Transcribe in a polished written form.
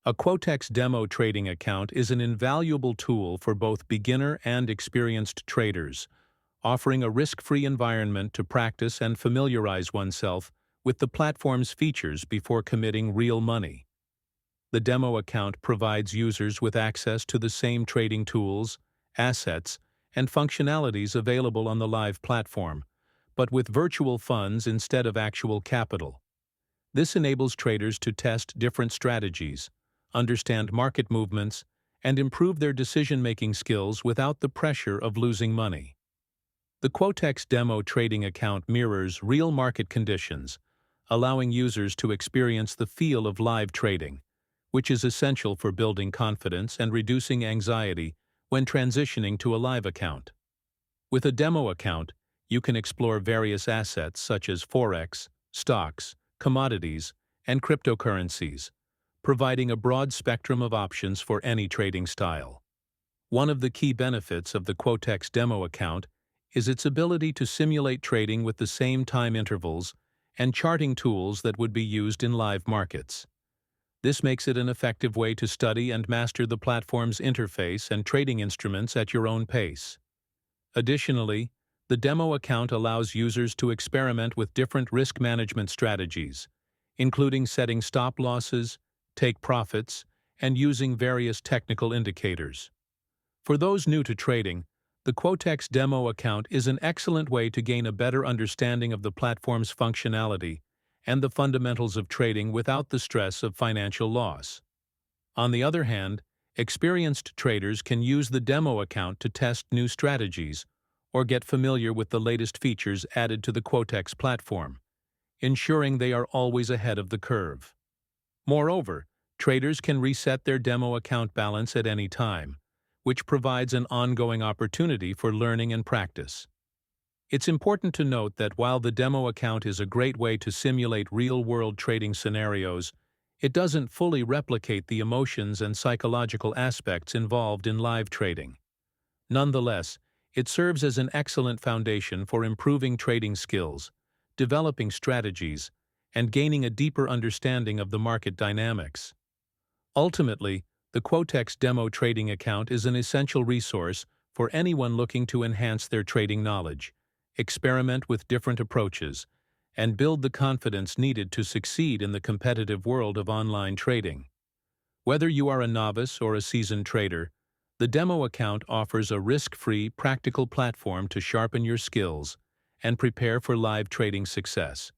A Quotex demo trading account is an invaluable tool for both beginner and experienced traders, offering a risk-free environment to practice and familiarize oneself with the platform's features before committing real money. The demo account provides users with access to the same trading tools, assets, and functionalities available on the live platform, but with virtual funds instead of actual capital. This enables traders to test different strategies, understand market movements, and improve their decision-making skills without the pressure of losing money. The Quotex demo trading account mirrors real market conditions, allowing users to experience the feel of live trading, which is essential for building confidence and reducing anxiety when transitioning to a live account. With a demo account, you can explore various assets such as Forex, stocks, commodities, and cryptocurrencies, providing a broad spectrum of options for any trading style. One of the key benefits of the Quotex demo account is its ability to simulate trading with the same time intervals and charting tools that would be used in live markets. This makes it an effective way to study and master the platform's interface and trading instruments at your own pace. Additionally, the demo account allows users to experiment with different risk management strategies, including setting stop losses, take profits, and using various technical indicators. For those new to trading, the Quotex demo account is an excellent way to gain a better understanding of the platform's functionality and the fundamentals of trading without the stress of financial loss. On the other hand, experienced traders can use the demo account to test new strategies or get familiar with the latest features added to the Quotex platform, ensuring they are always ahead of the curve. Moreover, traders can reset their demo account balance at any time, which provides an ongoing opportunity for learning and practice. It's important to note that while the demo account is a great way to simulate real-world trading scenarios, it doesn't fully replicate the emotions and psychological aspects involved in live trading. Nonetheless, it serves as an excellent foundation for improving trading skills, developing strategies, and gaining a deeper understanding of the market dynamics. Ultimately, the Quotex demo trading account is an essential resource for anyone looking to enhance their trading knowledge, experiment with different approaches, and build the confidence needed to succeed in the competitive world of online trading. Whether you are a novice or a seasoned trader, the demo account offers a risk-free, practical platform to sharpen your skills and prepare for live trading success.